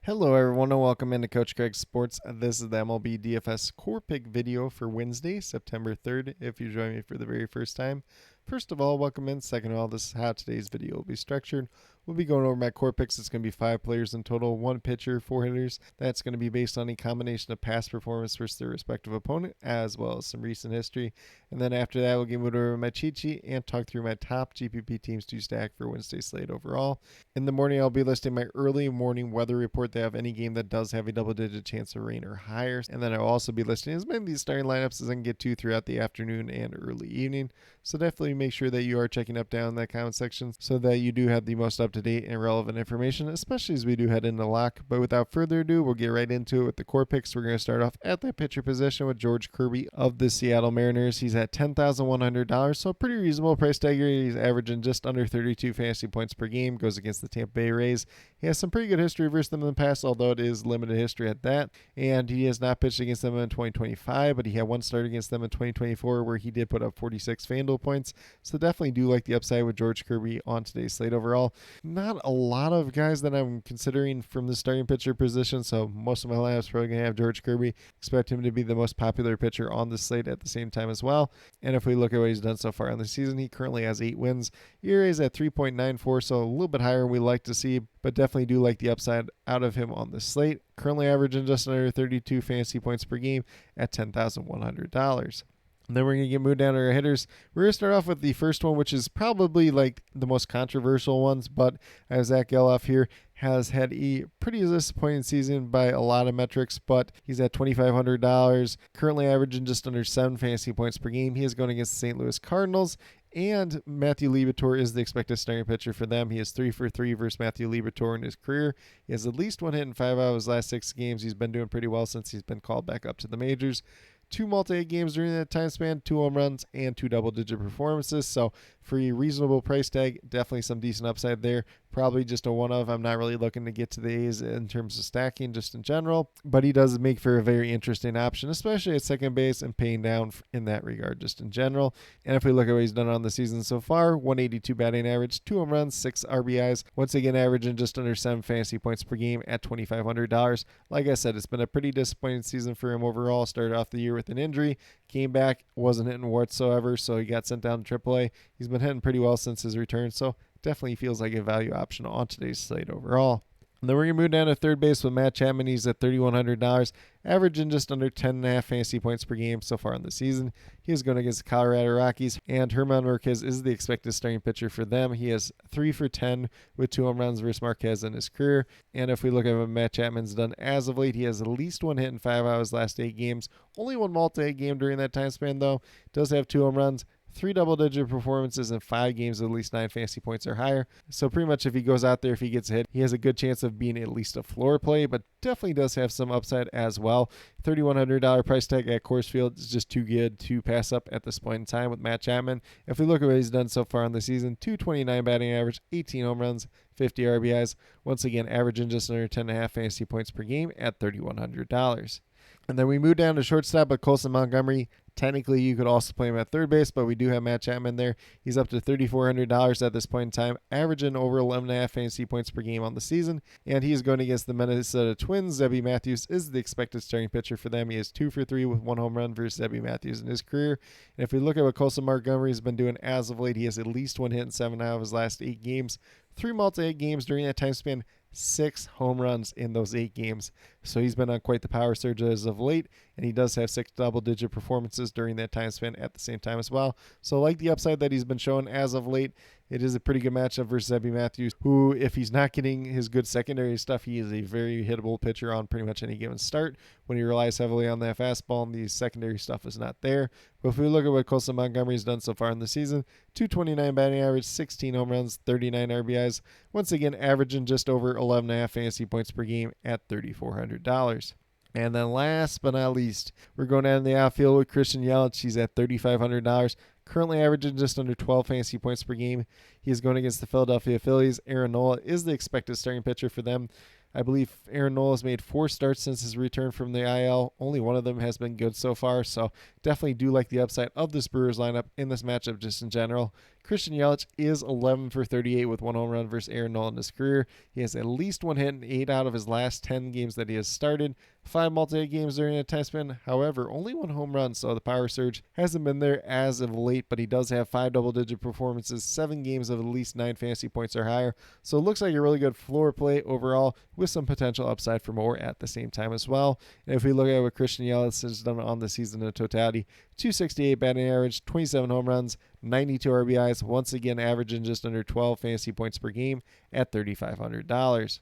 Hello everyone and welcome into Coach Craig's Sports. This is the MLB DFS Core Pick video for Wednesday, September 3rd, if you join me for the very first time. First of all, welcome in. Second of all, this is how today's video will be structured. We'll be going over my core picks. It's going to be 5 players in total, 1 pitcher, 4 hitters. That's going to be based on a combination of past performance versus their respective opponent, as well as some recent history. And then after that, we'll get moved over to my cheat sheet and talk through my top GPP teams to stack for Wednesday slate overall. In the morning, I'll be listing my early morning weather report to have any game that does have a double-digit chance of rain or higher. And then I'll also be listing as many of these starting lineups as I can get to throughout the afternoon and early evening. So definitely make sure that you are checking up down in that comment section so that you do have the most up-to-date and relevant information, especially as we do head into lock. But without further ado, we'll get right into it with the core picks. We're going to start off at the pitcher position with George Kirby of the Seattle Mariners. He's at $10,100, so a pretty reasonable price tag here. He's averaging just under 32 fantasy points per game, goes against the Tampa Bay Rays. He has some pretty good history versus them in the past, although it is limited history at that. And he has not pitched against them in 2025, but he had one start against them in 2024 where he did put up 46 FanDuel points. So definitely do like the upside with George Kirby on today's slate overall. Not a lot of guys that I'm considering from the starting pitcher position, so most of my lineups probably going to have George Kirby. Expect him to be the most popular pitcher on the slate at the same time as well. And if we look at what he's done so far in the season, he currently has 8 wins. ERA is at 3.94, so a little bit higher than we like to see, but definitely do like the upside out of him on the slate. Currently averaging just under 32 fantasy points per game at $10,100. And then we're going to get moved down to our hitters. We're going to start off with the first one, which is probably like the most controversial ones, but Zach Geloff here has had a pretty disappointing season by a lot of metrics, but he's at $2,500, currently averaging just under 7 fantasy points per game. He is going against the St. Louis Cardinals, and Matthew Liberatore is the expected starting pitcher for them. He is 3 for 3 versus Matthew Liberatore in his career. He has at least 1 hit in 5 out of his last 6 games. He's been doing pretty well since he's been called back up to the majors. 2 multi-hit games during that time span, 2 home runs, and 2 double-digit performances. So for a reasonable price tag, definitely some decent upside there. Probably just a one-of. I'm not really looking to get to the A's in terms of stacking just in general, but he does make for a very interesting option, especially at second base and paying down in that regard just in general. And if we look at what he's done on the season so far, 182 batting average, 2 home runs, 6 RBIs, once again averaging just under 7 fantasy points per game at $2,500. Like I said, it's been a pretty disappointing season for him overall. Started off the year with an injury, came back, wasn't hitting whatsoever, so he got sent down to AAA. He's been hitting pretty well since his return, so definitely feels like a value option on today's slate overall. And then we're going to move down to third base with Matt Chapman. He's at $3,100, averaging just under 10.5 fantasy points per game so far in the season. He is going against the Colorado Rockies, and German Marquez is the expected starting pitcher for them. He has 3 for 10 with 2 home runs versus Marquez in his career. And if we look at what Matt Chapman's done as of late, he has at least 1 hit in 5 out of his last 8 games. Only 1 multi-hit game during that time span, though. Does have 2 home runs, 3 double-digit performances in 5 games with at least 9 fantasy points or higher. So pretty much if he goes out there, if he gets hit, he has a good chance of being at least a floor play, but definitely does have some upside as well. $3,100 price tag at Coors Field is just too good to pass up at this point in time with Matt Chapman. If we look at what he's done so far in the season, 229 batting average, 18 home runs, 50 RBIs. Once again, averaging just under 10.5 fantasy points per game at $3,100. And then we move down to shortstop with Colson Montgomery. Technically, you could also play him at third base, but we do have Matt Chapman there. He's up to $3,400 at this point in time, averaging over 11.5 fantasy points per game on the season. And he's going against the Minnesota Twins. Zebby Matthews is the expected starting pitcher for them. He is 2 for 3 with 1 home run versus Zebby Matthews in his career. And if we look at what Colson Montgomery has been doing as of late, he has at least 1 hit in 7 out of his last 8 games. 3 multi-hit games during that time span, 6 home runs in those 8 games. So he's been on quite the power surge as of late, and he does have 6 double-digit performances during that time span at the same time as well. So like the upside that he's been showing as of late, it is a pretty good matchup versus Zebby Matthews, who, if he's not getting his good secondary stuff, he is a very hittable pitcher on pretty much any given start. When he relies heavily on that fastball and the secondary stuff is not there. But if we look at what Colson Montgomery's done so far in the season, 229 batting average, 16 home runs, 39 RBIs. Once again, averaging just over 11.5 fantasy points per game at $3,400. And then last but not least, we're going down the outfield with Christian Yelich. He's at $3,500. Currently averaging just under 12 fantasy points per game. He is going against the Philadelphia Phillies. Aaron Nola is the expected starting pitcher for them. I believe Aaron Nola has made 4 starts since his return from the IL. Only one of them has been good so far, so definitely do like the upside of this Brewers lineup in this matchup just in general. Christian Yelich is 11 for 38 with 1 home run versus Aaron Nola in his career. He has at least 1 hit in 8 out of his last 10 games that he has started. 5 multi-hit games during that time span. However, only 1 home run, so the power surge hasn't been there as of late, but he does have 5 double-digit performances, 7 games of at least 9 fantasy points or higher. So it looks like a really good floor play overall with some potential upside for more at the same time as well. And if we look at what Christian Yelich has done on the season in totality, 268 batting average, 27 home runs, 92 RBIs, once again averaging just under 12 fantasy points per game at $3,500.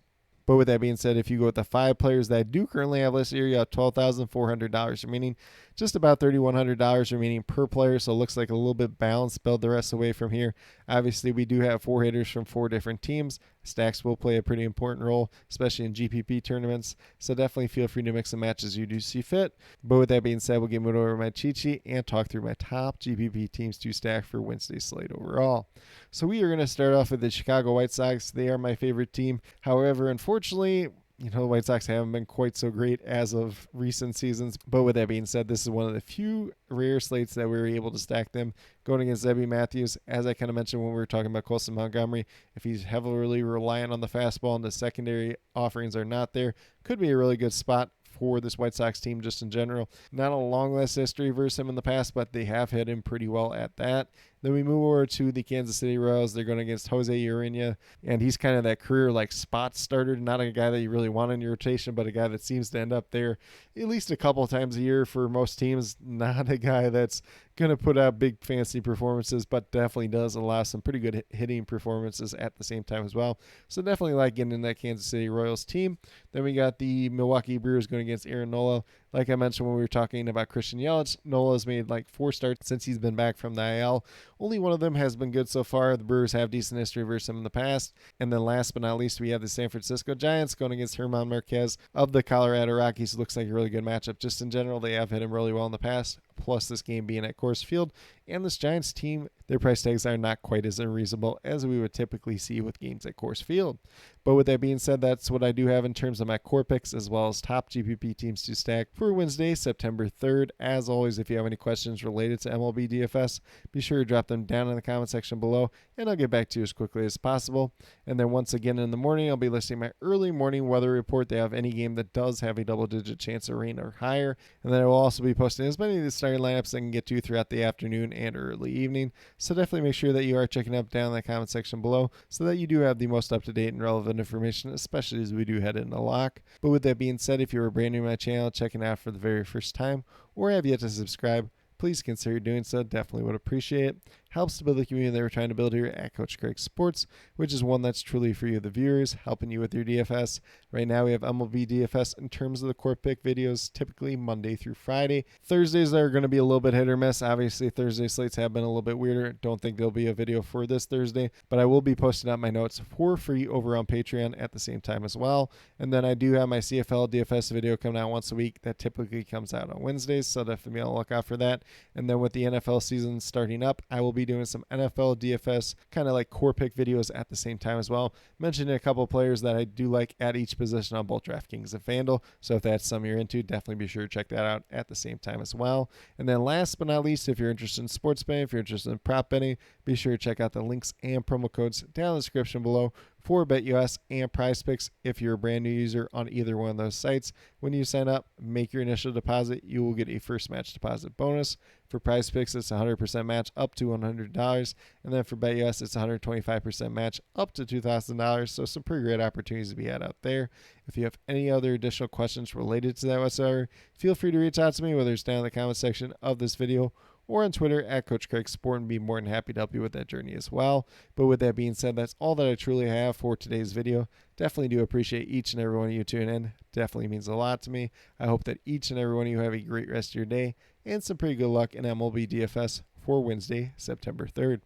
But with that being said, if you go with the 5 players that I do currently have listed here, you have $12,400 remaining, just about $3,100 remaining per player. So it looks like a little bit balanced. Build the rest away from here. Obviously, we do have 4 hitters from 4 different teams. Stacks will play a pretty important role, especially in GPP tournaments. So definitely feel free to mix and match as you do see fit. But with that being said, we'll get moved over to my cheat sheet and talk through my top GPP teams to stack for Wednesday's slate overall. So we are going to start off with the Chicago White Sox. They are my favorite team. However, unfortunately, the White Sox haven't been quite so great as of recent seasons. But with that being said, this is one of the few rare slates that we were able to stack them going against Zebby Matthews. As I kind of mentioned when we were talking about Colson Montgomery, if he's heavily reliant on the fastball and the secondary offerings are not there, could be a really good spot for this White Sox team just in general. Not a long list history versus him in the past, but they have hit him pretty well at that. Then we move over to the Kansas City Royals. They're going against Jose Urena, and he's kind of that career spot starter, not a guy that you really want in your rotation, but a guy that seems to end up there at least a couple of times a year for most teams. Not a guy that's going to put out big fantasy performances, but definitely does allow some pretty good hitting performances at the same time as well. So definitely like getting in that Kansas City Royals team. Then we got the Milwaukee Brewers going against Aaron Nola. Like I mentioned when we were talking about Christian Yelich, Nola's made 4 starts since he's been back from the IL. Only one of them has been good so far. The Brewers have decent history versus him in the past. And then last but not least, we have the San Francisco Giants going against German Marquez of the Colorado Rockies. Looks like a really good matchup. Just in general, they have hit him really well in the past. Plus this game being at Coors Field. And this Giants team, their price tags are not quite as unreasonable as we would typically see with games at Coors Field. But with that being said, that's what I do have in terms of my core picks as well as top GPP teams to stack for Wednesday, September 3rd. As always, if you have any questions related to MLB DFS, be sure to drop them down in the comment section below, and I'll get back to you as quickly as possible. And then once again in the morning, I'll be listing my early morning weather report. They have any game that does have a double-digit chance of rain or higher. And then I will also be posting as many of the starting lineups as I can get to throughout the afternoon and early evening. So definitely make sure that you are checking up down in the comment section below so that you do have the most up-to-date and relevant information, especially as we do head into lock. But with that being said, if you're brand new to my channel, checking out for the very first time, or have yet to subscribe, please consider doing so. Definitely would appreciate it. Helps to build the community that we're trying to build here at Coach Craig Sports, which is one that's truly for you, the viewers, helping you with your DFS. Right now we have MLB DFS in terms of the core pick videos, typically Monday through Friday. Thursdays are going to be a little bit hit or miss. Obviously, Thursday slates have been a little bit weirder. Don't think there'll be a video for this Thursday, but I will be posting out my notes for free over on Patreon at the same time as well. And then I do have my CFL DFS video coming out once a week. That typically comes out on Wednesdays, so definitely be on the lookout for that. And then with the NFL season starting up, I will be doing some NFL DFS kind of core pick videos at the same time as well. Mentioning a couple of players that I do like at each position on both DraftKings and FanDuel. So if that's something you're into, definitely be sure to check that out at the same time as well. And then last but not least, if you're interested in sports betting, if you're interested in prop betting, be sure to check out the links and promo codes down in the description below for BetUS and PrizePicks. If you're a brand new user on either one of those sites, when you sign up, make your initial deposit, you will get a first match deposit bonus. For PrizePicks, it's 100% match up to $100, and then for BetUS, it's 125% match up to $2,000. So some pretty great opportunities to be had out there. If you have any other additional questions related to that whatsoever, feel free to reach out to me, whether it's down in the comment section of this video or on Twitter at Coach Craig Sport, and be more than happy to help you with that journey as well. But with that being said, that's all that I truly have for today's video. Definitely do appreciate each and every one of you tuning in. Definitely means a lot to me. I hope that each and every one of you have a great rest of your day and some pretty good luck in MLB DFS for Wednesday, September 3rd.